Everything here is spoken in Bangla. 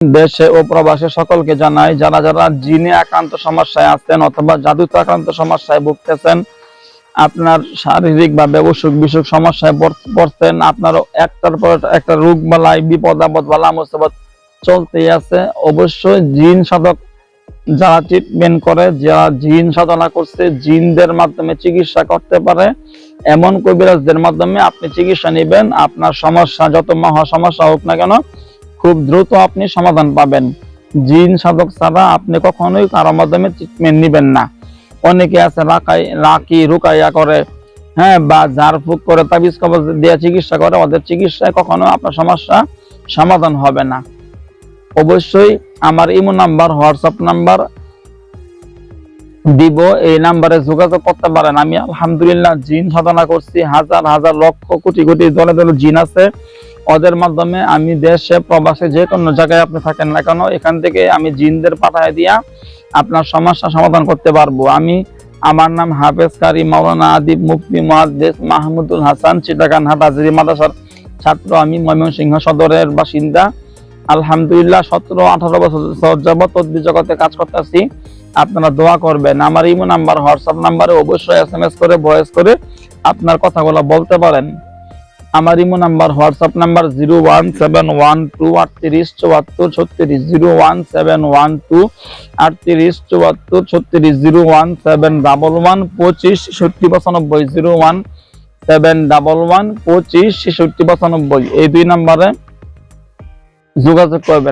দেশে ও প্রবাসে সকলকে জানাই, যারা যারা জিনে আক্রান্ত সমস্যায় আছেন অথবা জাদুতে আক্রান্ত সমস্যায় ভুগতেছেন, আপনার শারীরিক বা অসুখ বিসুখ সমস্যায় পড়ছেন, আপনার একটার পর একটা রোগ বালাই বিপদ আপদ বালা মুসিবত চলতেই আছে, অবশ্যই জিন সাধক যারা ট্রিটমেন্ট করে, যারা জিন সাধনা করছে, জিনদের মাধ্যমে চিকিৎসা করতে পারে, এমন কবিরাজদের মাধ্যমে আপনি চিকিৎসা নেবেন। আপনার সমস্যা যত মহা সমস্যা হোক না কেন, খুব দ্রুত আপনি সমাধান পাবেন। জিন সাধক ছাড়া আপনি কখনোই কারোর মাধ্যমে ট্রিটমেন্ট নেবেন না। অনেকে আছে রাকি রুকাইয়া করে, হ্যাঁ, বা ঝাড়ফুঁক করে, তাবিজ কবজ দিয়ে চিকিৎসা করে, ওদের চিকিৎসায় কখনো আপনার সমস্যা সমাধান হবে না। অবশ্যই আমার ইমো নাম্বার, হোয়াটসঅ্যাপ নাম্বার দিব, এই নাম্বারে যোগাযোগ করতে পারেন। আমি আলহামদুলিল্লাহ জিন সাধনা করছি, হাজার হাজার লক্ষ কোটি কোটি দলে দলে জিন আছে, ওদের মাধ্যমে আমি দেশে প্রবাসে যে কোনো জায়গায় আপনি থাকেন না কেন, এখান থেকে আমি জিনদের পাঠায় দিয়া আপনার সমস্যা সমাধান করতে পারবো। আমার নাম হাফেজ কারি মাওলানা আদিব মুফতি মুহাদ্দিস মাহমুদুল হাসান, চিটাগাং হাটহাজারী মাদ্রাসার ছাত্র। আমি ময়মনসিংহ সদরের বাসিন্দা। আলহামদুলিল্লাহ 17-18 বছর যাবত তদবির জগতে কাজ করতেছি। আপনারা দোয়া করবেন। আমার ইমো নাম্বার, হোয়াটসঅ্যাপ নাম্বারে অবশ্যই SMS করে, ভয়েস করে আপনার কথাগুলো বলতে পারেন। আমার ইমো নাম্বার, হোয়াটসঅ্যাপ নাম্বার 01712387436, 01712387436, 01711256795, 01711256795, এই 2 নাম্বারে যোগাযোগ করবেন।